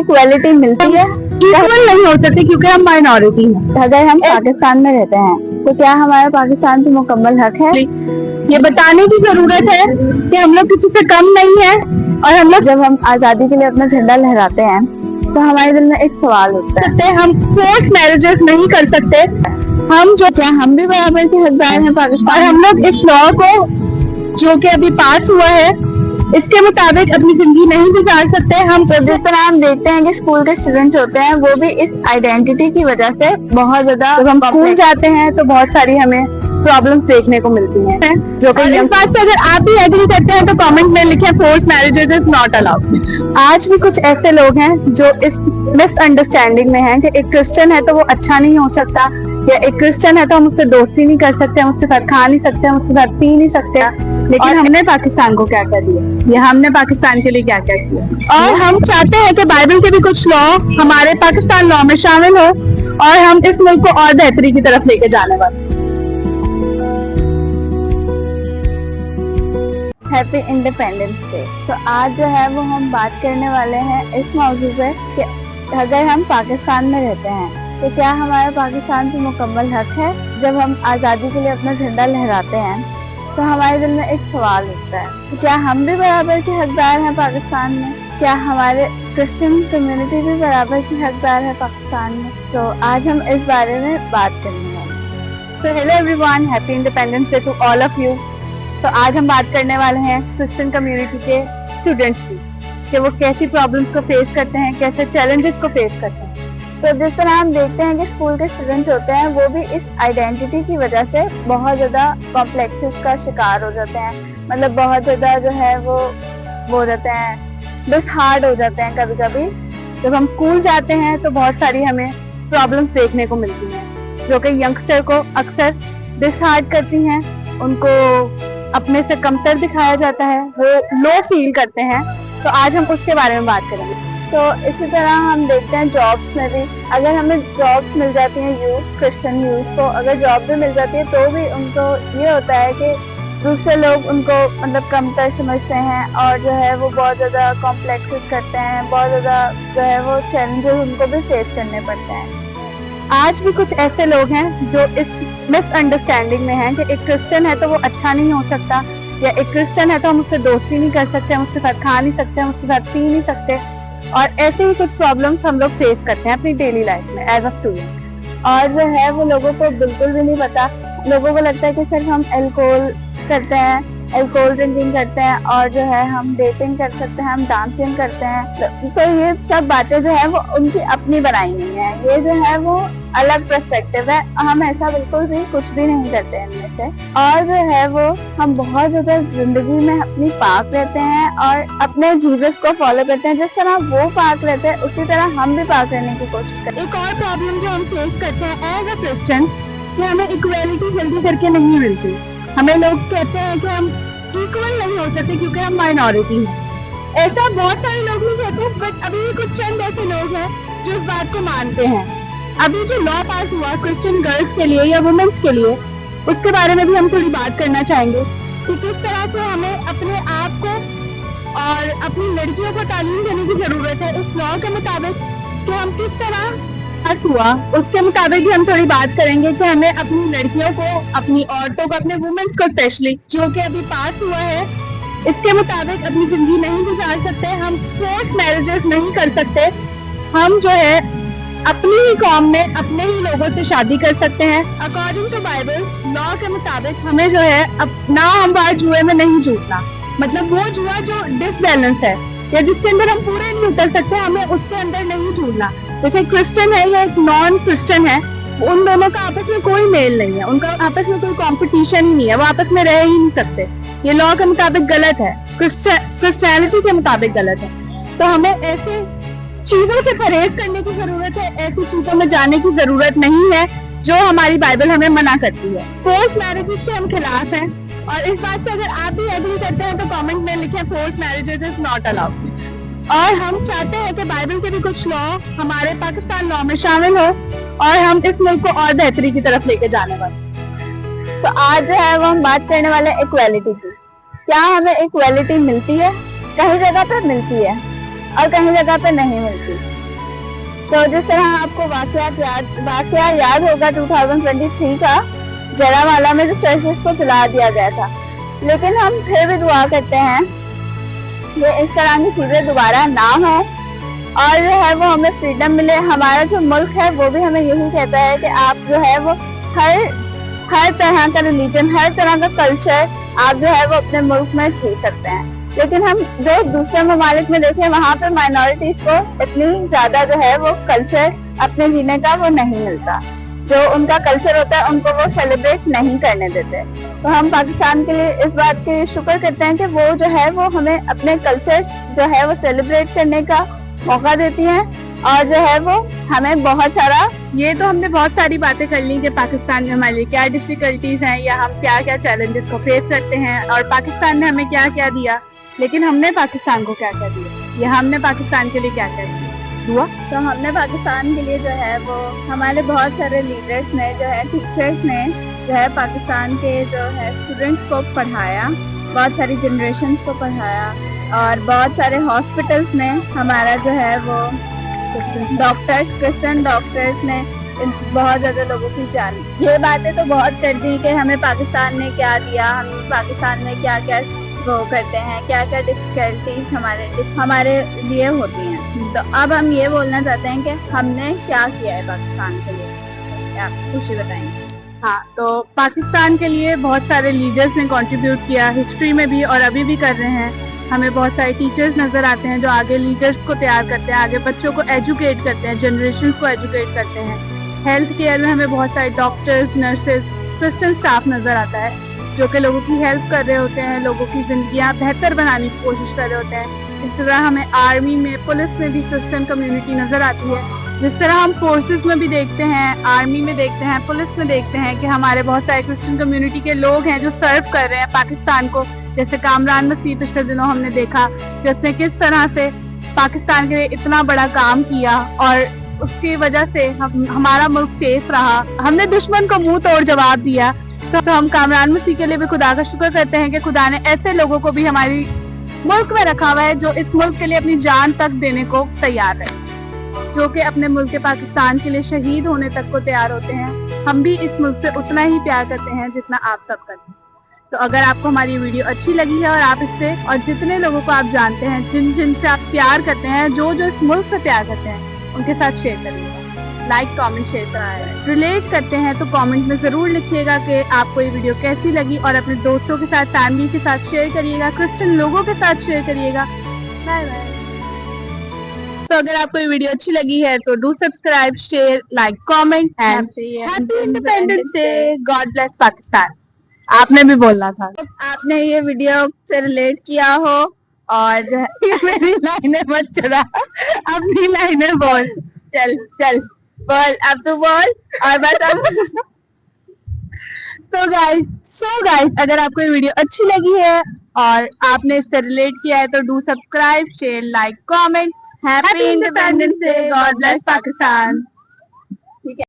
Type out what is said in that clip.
Equality मिलती है? Equal नहीं हो सकते क्योंकि हम माइनॉरिटी हैं। अगर हम पाकिस्तान में रहते हैं तो क्या हमारा पाकिस्तान पे मुकम्मल हक है? ये बताने की जरूरत है कि हम लोग किसी से कम नहीं है। और हम लोग जब हम आजादी के लिए अपना झंडा लहराते हैं तो हमारे दिल में एक सवाल उठता है, हम फोर्स मैरिजेस नहीं कर सकते। हम जो क्या हम भी बराबर के हकदार हैं पाकिस्तान? और हम लोग इस लॉ को जो कि अभी पास हुआ है इसके मुताबिक अपनी जिंदगी नहीं गुजार सकते। हम तो जिस तरह हम देखते हैं कि स्कूल के स्टूडेंट्स होते हैं वो भी इस आइडेंटिटी की वजह से बहुत ज्यादा जब हम स्कूल जाते हैं तो बहुत सारी हमें प्रॉब्लम्स देखने को मिलती हैं जो कि इस बात से अगर आप भी एग्री करते हैं तो कमेंट में लिखें force marriages is not allowed. आज भी कुछ ऐसे लोग हैं जो इस मिसअंडरस्टैंडिंग में हैं कि एक क्रिश्चियन है तो वो अच्छा नहीं हो सकता, या एक क्रिश्चियन है तो हम उससे दोस्ती नहीं कर सकते, हम उसके साथ खा नहीं सकते, हम उसके साथ पी नहीं सकते। लेकिन हमने पाकिस्तान को क्या कर दिया, या हमने पाकिस्तान के लिए क्या क्या किया। और हम चाहते हैं कि बाइबल के भी कुछ लॉ हमारे पाकिस्तान लॉ में शामिल हो और हम इस मुल्क को और बेहतरी की तरफ लेके जाने वाले। Happy Independence day. तो आज जो है वो हम बात करने वाले हैं इस मौजू पे कि अगर हम पाकिस्तान में रहते हैं तो क्या हमारा पाकिस्तान पे मुकम्मल हक है? जब हम आज़ादी के लिए अपना झंडा लहराते हैं तो हमारे दिल में एक सवाल उठता है, तो क्या हम भी बराबर के हकदार हैं पाकिस्तान में? क्या हमारे क्रिश्चियन कम्युनिटी भी बराबर की हकदार है पाकिस्तान में? तो आज हम इस बारे में बात करने वाले हैं। So hello everyone, happy Independence Day to all of you. तो आज हम बात करने वाले हैं क्रिश्चियन कम्युनिटी के स्टूडेंट्स की कि वो कैसी प्रॉब्लम्स को फेस करते हैं, कैसे चैलेंजेस को फेस करते हैं। तो जिस तरह हम देखते हैं कि स्कूल के स्टूडेंट्स होते हैं वो भी इस आइडेंटिटी की वजह से बहुत ज्यादा कॉम्प्लेक्सेस का शिकार हो जाते हैं, मतलब बहुत ज्यादा जो है वो हो जाते हैं, डिसहार्ड हो जाते हैं कभी कभी। जब हम स्कूल जाते हैं तो बहुत सारी हमें प्रॉब्लम्स देखने को मिलती हैं जो कि यंगस्टर को अक्सर डिसहार्ड करती हैं, उनको अपने से कमतर दिखाया जाता है, वो लो फील करते हैं। तो आज हम उसके बारे में बात करेंगे। तो इसी तरह हम देखते हैं जॉब्स में भी, अगर हमें जॉब्स मिल जाती हैं यूथ, क्रिश्चियन यूथ को अगर जॉब भी मिल जाती है तो भी उनको ये होता है कि दूसरे लोग उनको मतलब कमतर समझते हैं और जो है वो बहुत ज़्यादा कॉम्प्लेक्सेस करते हैं, बहुत ज़्यादा जो है वो चैलेंजेस उनको भी फेस करने पड़ते हैं। आज भी कुछ ऐसे लोग हैं जो इस मिसअंडरस्टैंडिंग में हैं कि एक क्रिश्चियन है तो वो अच्छा नहीं हो सकता, या एक क्रिश्चियन है तो हम उससे दोस्ती नहीं कर सकते, हम उसके साथ खा नहीं सकते, हम उसके साथ पी नहीं सकते। और ऐसे ही कुछ प्रॉब्लम्स हम लोग फेस करते हैं अपनी डेली लाइफ में एज अ स्टूडेंट। और जो है वो लोगों को बिल्कुल भी नहीं पता, लोगों को लगता है कि सिर्फ हम अल्कोहल करते हैं, अल्कोहल ड्रिंकिंग करते हैं और जो है हम डेटिंग कर सकते हैं, हम डांसिंग करते हैं। तो ये सब बातें जो है वो उनकी अपनी बनाई हुई है, ये जो है वो अलग पर्सपेक्टिव है। हम ऐसा बिल्कुल भी कुछ भी नहीं करते हैं इनमें से। और जो है वो हम बहुत ज्यादा जिंदगी में अपनी पाक रहते हैं और अपने जीसस को फॉलो करते हैं। जिस तरह वो पाक रहते हैं उसी तरह हम भी पाक रहने की कोशिश करते हैं। एक और प्रॉब्लम जो हम फेस करते हैं एज अ क्रिश्चियन कि हमें इक्वालिटी जल्दी करके नहीं मिलती। हमें लोग कहते हैं कि हम इक्वल नहीं हो सकते क्योंकि हम माइनॉरिटी हैं। ऐसा बहुत सारे लोग नहीं कहते, बट अभी कुछ चंद ऐसे लोग हैं जो इस बात को मानते हैं। अभी जो लॉ पास हुआ क्रिश्चियन गर्ल्स के लिए या वुमेन्स के लिए, उसके बारे में भी हम थोड़ी बात करना चाहेंगे कि किस तरह से हमें अपने आप को और अपनी लड़कियों को तालीम देने की जरूरत है इस लॉ के मुताबिक, कि हम किस तरह पास हुआ उसके मुताबिक भी हम थोड़ी बात करेंगे कि हमें अपनी लड़कियों को, अपनी औरतों को, अपने वुमेन्स को स्पेशली जो कि अभी पास हुआ है इसके मुताबिक अपनी जिंदगी नहीं गुजार सकते, हम फोर्स मैरिजेस नहीं कर सकते, हम जो है अपनी ही कौम में अपने ही लोगों से शादी कर सकते हैं। अकॉर्डिंग टू बाइबल लॉ के मुताबिक हमें जो है ना हम बाहर जुए में नहीं जूटना, मतलब वो जुआ जो डिसबैलेंस है या जिसके अंदर हम पूरे नहीं उतर सकते, हमें उसके अंदर नहीं जूटना। जैसे क्रिश्चियन है या एक नॉन क्रिश्चियन है, उन दोनों का आपस में कोई मेल नहीं है, उनका आपस में कोई कंपटीशन ही नहीं है, वो आपस में रह ही नहीं सकते। ये लॉ के मुताबिक गलत है, क्रिश्चियनिटी के मुताबिक गलत है। तो हमें ऐसे चीजों से परहेज करने की जरूरत है, ऐसी चीजों में जाने की जरूरत नहीं है जो हमारी बाइबल हमें मना करती है। फोर्स मैरिजेस के हम खिलाफ हैं और इस बात से अगर आप भी एग्री करते हैं तो कमेंट में लिखें force marriages is not allowed. और हम चाहते हैं कि बाइबल के भी कुछ लॉ हमारे पाकिस्तान लॉ में शामिल हो और हम इस मुल्क को और बेहतरी की तरफ लेके जाने वाले। तो आज जो है वो हम बात करने वाले हैं इक्वालिटी की। क्या हमें इक्वालिटी मिलती है? कहीं जगह पे मिलती है और कहीं जगह पे नहीं मिलती। तो जिस तरह आपको वाकया याद होगा 2023 का, जरावाला में जो चर्चेस को जला दिया गया था, लेकिन हम फिर भी दुआ करते हैं ये इस तरह की चीजें दोबारा ना हो और जो है वो हमें फ्रीडम मिले। हमारा जो मुल्क है वो भी हमें यही कहता है कि आप जो है वो हर तरह का रिलीजन, हर तरह का कल्चर आप जो है वो अपने मुल्क में जी सकते हैं। लेकिन हम जो दूसरे ममालिक में देखें, वहाँ पर माइनॉरिटीज को इतनी ज्यादा जो है वो कल्चर अपने जीने का वो नहीं मिलता। जो उनका कल्चर होता है उनको वो सेलिब्रेट नहीं करने देते। तो हम पाकिस्तान के लिए इस बात के शुक्र करते हैं कि वो जो है वो हमें अपने कल्चर जो है वो सेलिब्रेट करने का मौका देती हैं और जो है वो हमें बहुत सारा, ये तो हमने बहुत सारी बातें कर ली कि पाकिस्तान में हमारे लिए क्या डिफिकल्टीज हैं या हम क्या क्या चैलेंजेस को फेस करते हैं और पाकिस्तान ने हमें क्या क्या दिया, लेकिन हमने पाकिस्तान को क्या क्या दिया या हमने पाकिस्तान के लिए क्या क्या दिया। दुआ तो हमने पाकिस्तान के लिए जो है वो हमारे बहुत सारे लीडर्स ने जो है, टीचर्स ने जो है पाकिस्तान के जो है स्टूडेंट्स को पढ़ाया, बहुत सारी जनरेशन्स को पढ़ाया और बहुत सारे हॉस्पिटल्स में हमारा जो है वो डॉक्टर्स, क्रिश्चियन डॉक्टर्स ने बहुत ज्यादा लोगों की जान। ये बातें तो बहुत कर दी कि हमें पाकिस्तान ने क्या दिया, हम पाकिस्तान में क्या क्या वो करते हैं, क्या क्या डिफिकल्टीज हमारे लिए होती हैं। तो अब हम ये बोलना चाहते हैं कि हमने क्या किया है पाकिस्तान के लिए, आप कुछ बताएंगे। हाँ, तो पाकिस्तान के लिए बहुत सारे लीडर्स ने कंट्रीब्यूट किया, हिस्ट्री में भी और अभी भी कर रहे हैं। हमें बहुत सारे टीचर्स नजर आते हैं जो आगे लीडर्स को तैयार करते हैं, आगे बच्चों को एजुकेट करते हैं, जनरेशन्स को एजुकेट करते हैं। हेल्थ केयर में हमें बहुत सारे डॉक्टर्स, नर्सेज, क्रिश्चियन स्टाफ नजर आता है जो कि लोगों की हेल्प कर रहे होते हैं, लोगों की जिंदगियां बेहतर बनाने की कोशिश कर रहे होते हैं। इस तरह हमें आर्मी में, पुलिस में भी क्रिश्चियन कम्युनिटी नजर आती है। जिस तरह हम फोर्सेस में भी देखते हैं, आर्मी में देखते हैं, पुलिस में देखते हैं कि हमारे बहुत सारे क्रिश्चियन कम्युनिटी के लोग हैं जो सर्व कर रहे हैं पाकिस्तान को। जैसे कामरान मसीह पिछले दिनों हमने देखा कि उसने किस तरह से पाकिस्तान के लिए इतना बड़ा काम किया और उसकी वजह से हमारा मुल्क सेफ रहा। हमने दुश्मन को मुंह तोड़ जवाब दिया। तो हम कामरान मसीह के लिए भी खुदा का शुक्र करते हैं कि खुदा ने ऐसे लोगों को भी हमारी मुल्क में रखा हुआ है जो इस मुल्क के लिए अपनी जान तक देने को तैयार है, जो कि अपने मुल्क के पाकिस्तान के लिए शहीद होने तक को तैयार होते हैं। हम भी इस मुल्क से उतना ही प्यार करते हैं जितना आप सब करते हैं। तो अगर आपको हमारी वीडियो अच्छी लगी है और आप इससे और जितने लोगों को आप जानते हैं, जिन से आप प्यार करते हैं, जो इस मुल्क से प्यार करते हैं, उनके साथ शेयर करिएगा। लाइक, कमेंट, शेयर कराएं। रिलेट करते हैं तो कमेंट में जरूर लिखिएगा कि आपको ये वीडियो कैसी लगी और अपने दोस्तों के साथ, फैमिली के साथ शेयर करिएगा, क्रिश्चियन लोगों के साथ शेयर करिएगा। Bye bye. तो अगर आपको ये वीडियो अच्छी लगी है तो do subscribe, share, like, comment and happy Independence Day. God bless Pakistan. आपने भी बोलना था। आपने ये वीडियो से रिलेट किया हो और जो है मेरी लाइनें मत चुरा, अपनी लाइनें बोल। चल बोल, अब तू बोल और बस अब तो गाइस अगर आपको ये वीडियो अच्छी लगी है और आपने इससे रिलेट किया है तो do subscribe, share, like, comment. Happy Independence Day. God bless Pakistan.